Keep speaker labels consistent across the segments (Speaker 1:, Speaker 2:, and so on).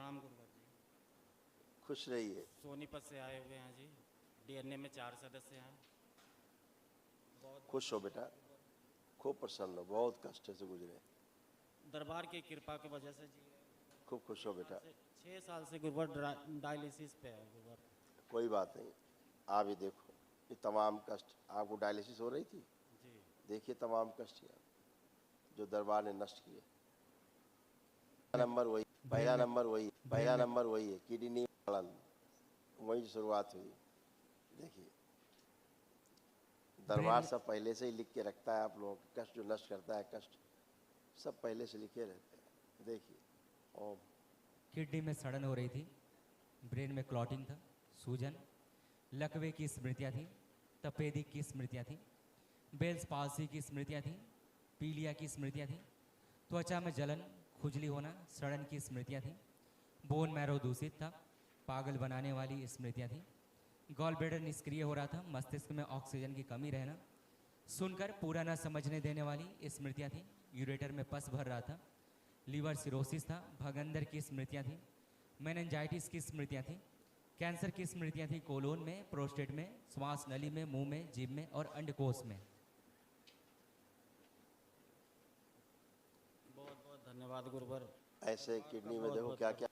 Speaker 1: प्रणाम गुरुवर जी।
Speaker 2: खुश रहिए।
Speaker 1: सोनीपत से आए हुए हैं जी। डीएनए में 4 सदस्य हैं। बहुत बहुत
Speaker 2: खुश हो बेटा, खूब प्रसन्न हो, बहुत कष्ट से गुजरे,
Speaker 1: दरबार की कृपा की वजह से जी
Speaker 2: खूब खुश हो बेटा।
Speaker 1: 6 साल से गुरुवर डायलिसिस पे है गुरुवर।
Speaker 2: कोई बात नहीं, आप ये देखो, ये तमाम कष्ट, आपको डायलिसिस हो रही थी,
Speaker 1: जी
Speaker 2: देखिए तमाम कष्ट यहाँ जो दरबार ने नष्ट किए। नंबर वही, पहला नंबर वही, पहला नंबर वही है, किडनी प्रॉब्लम, वही शुरुआत हुई। देखिए दरबार सब पहले से ही लिख के रखता है, आप लोगों के कष्ट जो नष्ट करता है, कष्ट सब पहले से लिखे रहते हैं। देखिए ओम।
Speaker 3: किडनी में सड़न हो रही थी, ब्रेन में क्लॉटिंग था, सूजन, लकवे की स्मृतियाँ थी, तपेदिक की स्मृतियाँ थी, बेल्स पाल्सी की स्मृतियाँ थी, पीलिया की स्मृतियाँ थी, त्वचा में जलन, खुजली होना, सड़न की स्मृतियाँ थी, बोन मैरो दूषित था, पागल बनाने वाली स्मृतियाँ थी, गॉल ब्लैडर निष्क्रिय हो रहा था, मस्तिष्क में ऑक्सीजन की कमी रहना, सुनकर पूरा न समझने देने वाली स्मृतियाँ थी, यूरेटर में पस भर रहा था, लीवर सिरोसिस था, भगंदर की स्मृतियाँ थी, मेनिंजाइटिस की स्मृतियाँ थी, कैंसर की स्मृतियाँ थी कोलोन में, प्रोस्टेट में, श्वास नली में, मुंह में, जीभ में और अंडकोश में।
Speaker 1: बहुत बहुत धन्यवाद गुरुवर।
Speaker 2: ऐसे किडनी में देखो क्या क्या।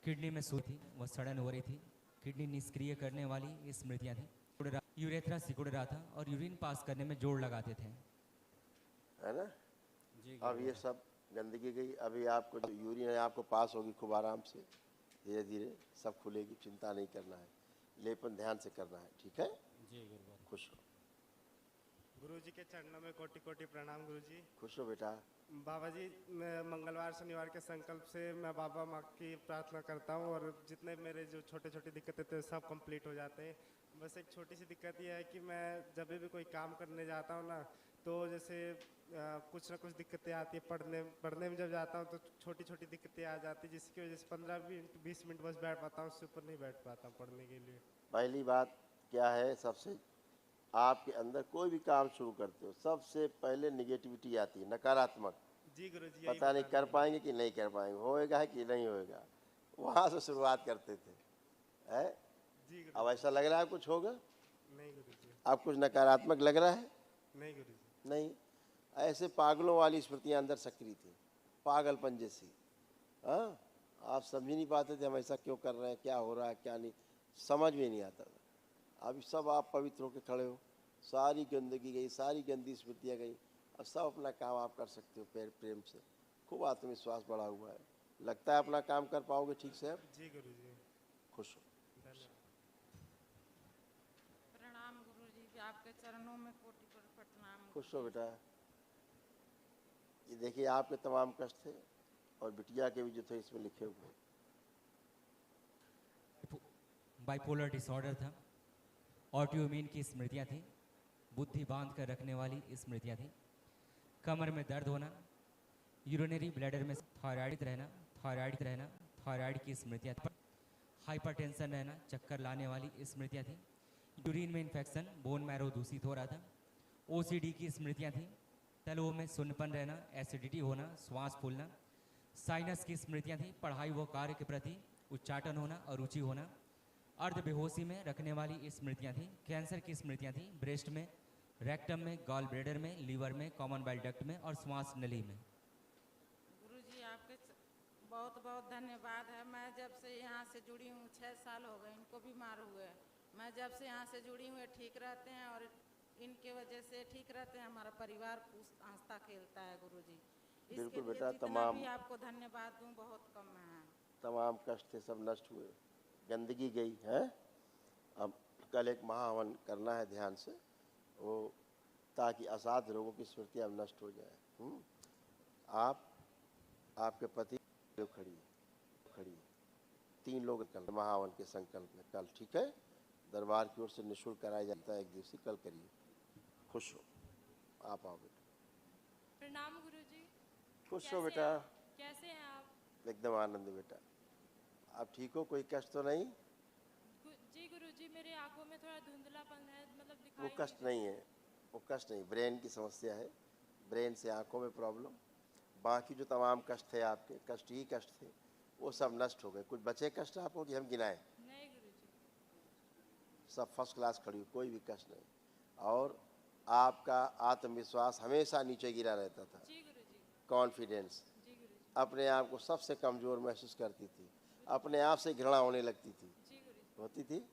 Speaker 3: किडनी में सूज थी, वह सड़न हो रही थी, किडनी निष्क्रिय करने वाली स्मृतियाँ थी, यूरेथ्रा सिकुड़ रहा था और यूरिन पास करने में जोड़ लगाते थे,
Speaker 2: है ना।
Speaker 1: जी
Speaker 2: अब ये सब गंदगी गई, अभी आपको जो यूरिन है आपको पास होगी खूब आराम से, धीरे धीरे सब खुलेगी, चिंता नहीं करना है, लेपन ध्यान से करना है, ठीक है।
Speaker 1: जी गुरुवर।
Speaker 2: खुश हो,
Speaker 4: गुरु जी के चरणों में कोटि कोटि प्रणाम गुरु जी।
Speaker 2: खुश हो बेटा।
Speaker 4: बाबा जी, मैं मंगलवार शनिवार के संकल्प से मैं बाबा माँ की प्रार्थना करता हूँ और जितने मेरे जो छोटे छोटे दिक्कतें थे सब कंप्लीट हो जाते हैं। बस एक छोटी सी दिक्कत ये है कि मैं जब भी कोई काम करने जाता हूँ ना, तो जैसे कुछ ना कुछ दिक्कतें आती है, पढ़ने में जब जाता हूँ तो छोटी छोटी दिक्कतें आ जाती है, जिसकी वजह से 15-20 मिनट बस बैठ पाता हूँ, उससे ऊपर नहीं बैठ पाता हूँ पढ़ने के लिए।
Speaker 2: पहली बात क्या है, सबसे आपके अंदर कोई भी काम शुरू करते हो सबसे पहले निगेटिविटी आती है, नकारात्मक।
Speaker 4: जी गुरु जी,
Speaker 2: पता नहीं कर पाएंगे कि नहीं कर पाएंगे, होएगा है कि नहीं होएगा, वहाँ से शुरुआत करते थे, है।
Speaker 4: जी
Speaker 2: अब ऐसा लग रहा है कुछ होगा?
Speaker 4: नहीं गुरु जी,
Speaker 2: अब कुछ नकारात्मक लग रहा है?
Speaker 4: नहीं गुरु जी।
Speaker 2: नहीं। ऐसे पागलों वाली स्मृतियाँ अंदर सक्रिय थी, पागलपन जैसी। हाँ, आप समझ ही नहीं पाते थे हम ऐसा क्यों कर रहे हैं, क्या हो रहा है क्या नहीं, समझ में नहीं आता था। अभी सब आप पवित्र होकर खड़े हो, सारी गंदगी गई, सारी गंदी स्मृतियाँ गई, अब सब अपना काम आप कर सकते हो प्रेम से, खूब आत्मविश्वास बढ़ा हुआ है, लगता है अपना काम कर पाओगे ठीक से। अब
Speaker 4: जी गुरु जी,
Speaker 2: खुश हो।
Speaker 4: धन्यवाद।
Speaker 5: प्रणाम गुरु जी, आपके चरणों में कोटि कोटि प्रणाम।
Speaker 2: खुश हो बेटा। ये देखिए आपके तमाम कष्ट थे और बिटिया के भी जो थे इसमें लिखे हुए।
Speaker 3: बाइपोलर डिसऑर्डर था, ऑटोइम्यून की स्मृतियाँ थी, बुद्धि बांध कर रखने वाली स्मृतियाँ थी, कमर में दर्द होना, यूरिनरी ब्लैडर में थायराइड रहना, थायराइड की स्मृतियाँ थी, हाइपरटेंशन रहना, चक्कर लाने वाली स्मृतियाँ थी, यूरिन में इन्फेक्शन, बोन मैरो दूषित हो रहा था, ओसीडी की स्मृतियाँ थी, तलवों में सुन्नपन रहना, एसिडिटी होना, श्वास फूलना, साइनस की स्मृतियाँ थी, पढ़ाई व कार्य के प्रति उच्चाटन होना, अरुचि होना, अर्ध बेहोशी में रखने वाली स्मृतियाँ थी, कैंसर की स्मृतियाँ थी, ब्रेस्ट में, रेक्टम में, गॉल ब्लैडर में, लीवर में, कॉमन बाइल डक्ट में और श्वास नली में।
Speaker 5: गुरु जी आपके बहुत बहुत धन्यवाद है। मैं जब से यहाँ से जुड़ी हूँ 6 साल हो गए, इनको बीमार हुए, मैं जब से यहाँ से जुड़ी हूँ ठीक रहते हैं और इनके वजह से ठीक रहते हैं, हमारा परिवार हंसता खेलता है गुरु जी।
Speaker 2: बिल्कुल
Speaker 5: इसके लिए
Speaker 2: बेटा,
Speaker 5: जितना भी आपको धन्यवाद दूँ बहुत कम है।
Speaker 2: तमाम कष्ट थे सब नष्ट हुए, गंदगी गई है। अब कल एक महाहवन करना है ध्यान से, वो ताकि असाध्य रोगों की स्मृति अब नष्ट हो जाए। आप, आपके पति खड़ी 3 लोग कल महाहवन के संकल्प में, कल ठीक है, दरबार की ओर से निःशुल्क कराया जाता है, एक दिवसीय, कल करिए। खुश हो, आप आओ बेटा।
Speaker 6: प्रणाम गुरुजी।
Speaker 2: खुश हो बेटा।
Speaker 6: कैसे हैं आप?
Speaker 2: एकदम आनंद बेटा। आप ठीक हो, कोई कष्ट तो नहीं?
Speaker 6: जी गुरुजी, मेरे आंखों में थोड़ा धुंधलापन है, मतलब
Speaker 2: वो
Speaker 6: दिखाई
Speaker 2: कष्ट नहीं है, वो कष्ट नहीं, ब्रेन की समस्या है, ब्रेन से आंखों में प्रॉब्लम, बाकी जो तमाम कष्ट थे आपके, कष्ट ही कष्ट थे, वो सब नष्ट हो गए। कुछ बचे कष्ट आपको कि हम गिनाएं?
Speaker 6: नहीं गुरुजी।
Speaker 2: सब फर्स्ट क्लास खड़ी हुई, कोई भी कष्ट नहीं। और आपका आत्मविश्वास हमेशा नीचे गिरा रहता था,
Speaker 6: जी गुरुजी।
Speaker 2: कॉन्फिडेंस,
Speaker 6: जी गुरुजी।
Speaker 2: अपने आप को सबसे कमज़ोर महसूस करती थी, अपने आप से घृणा होने लगती थी,
Speaker 6: जी गुरुजी।
Speaker 2: होती थी।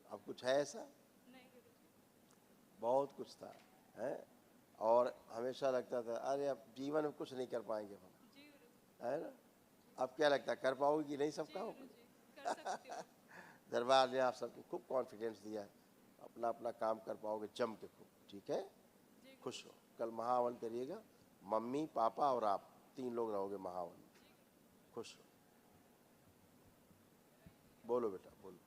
Speaker 2: अब कुछ है ऐसा?
Speaker 6: नहीं गुरुजी।
Speaker 2: बहुत कुछ था, है। और हमेशा लगता था अरे अब जीवन में कुछ नहीं कर पाएंगे हम,
Speaker 6: जी गुरुजी।
Speaker 2: है ना। अब क्या लगता है, कर पाओगे कि नहीं सब
Speaker 6: जी
Speaker 2: काम?
Speaker 6: गुरुजी, कर सकती हूँ।
Speaker 2: दरबार ने आप सबको खूब कॉन्फिडेंस दिया है, अपना अपना काम कर पाओगे जम के खूब, ठीक है।
Speaker 6: जी
Speaker 2: खुश हो, कल महावन करिएगा, मम्मी पापा और आप 3 लोग रहोगे महावन में। खुश हो, बोलो बेटा बोलो।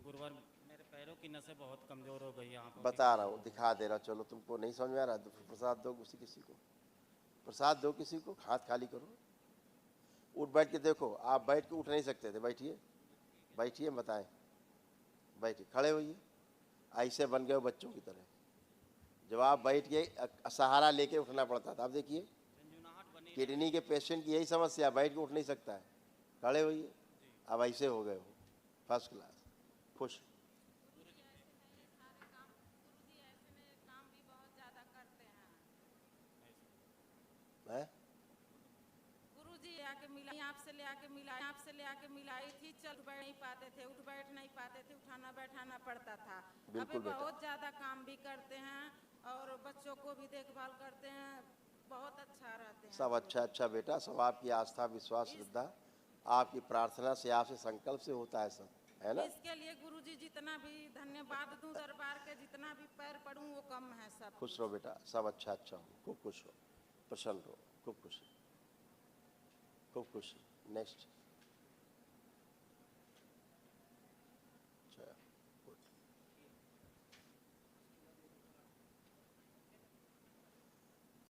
Speaker 1: गुरुवर मेरे पैरों की नसें बहुत कमज़ोर हो गई, यहाँ पर
Speaker 2: बता रहा हूँ, दिखा दे रहा हूँ। चलो तुमको नहीं समझ में आ रहा तो फिर प्रसाद दो किसी को, प्रसाद दो किसी को, हाथ खाली करो। उठ बैठ के देखो, आप बैठ के उठ नहीं सकते थे, बैठिए बैठिए, बताएं, बैठिए, खड़े होइए। ऐसे बन गए हो बच्चों की तरह, जब आप बैठ के सहारा लेके उठना पड़ता था। अब देखिए
Speaker 1: झंझुनाहट बनी
Speaker 2: किडनी के पेशेंट की यही समस्या, बैठ के उठ नहीं सकता है, खड़े होइए। अब ऐसे हो गए हो, फर्स्ट क्लास, खुश।
Speaker 5: गुरुजी ऐसे नहीं सारे काम, गुरुजी ऐसे नहीं काम भी बहुत ज़्यादा करते हैं।
Speaker 2: है
Speaker 5: गुरुजी आके मिला, आपसे ले आके मिला, आपसे ले आके मिलाई थी, चल बैठ नहीं पाते थे, उठ बैठ नहीं पाते थे, उठाना बैठाना पड़ता था। अभी
Speaker 2: बिल्कुल बेटा।
Speaker 5: बहुत ज़्यादा काम भी करते हैं और बच्चों को भी देखभाल करते हैं, बहुत अच्छा रहते हैं।
Speaker 2: सब अच्छा अच्छा बेटा, सब आपकी आस्था विश्वास श्रद्धा, आपकी प्रार्थना से, आपसे संकल्प से होता है सब, है ना।
Speaker 5: इसके लिए गुरुजी जितना भी धन्यवाद दूं दरबार के, जितना भी पैर पड़ूं वो कम है सब।
Speaker 2: खुश रहो बेटा, सब अच्छा अच्छा हो, खूब खुश हो, प्रसन्न हो, खूब खुश, खूब खुश। नेक्स्ट।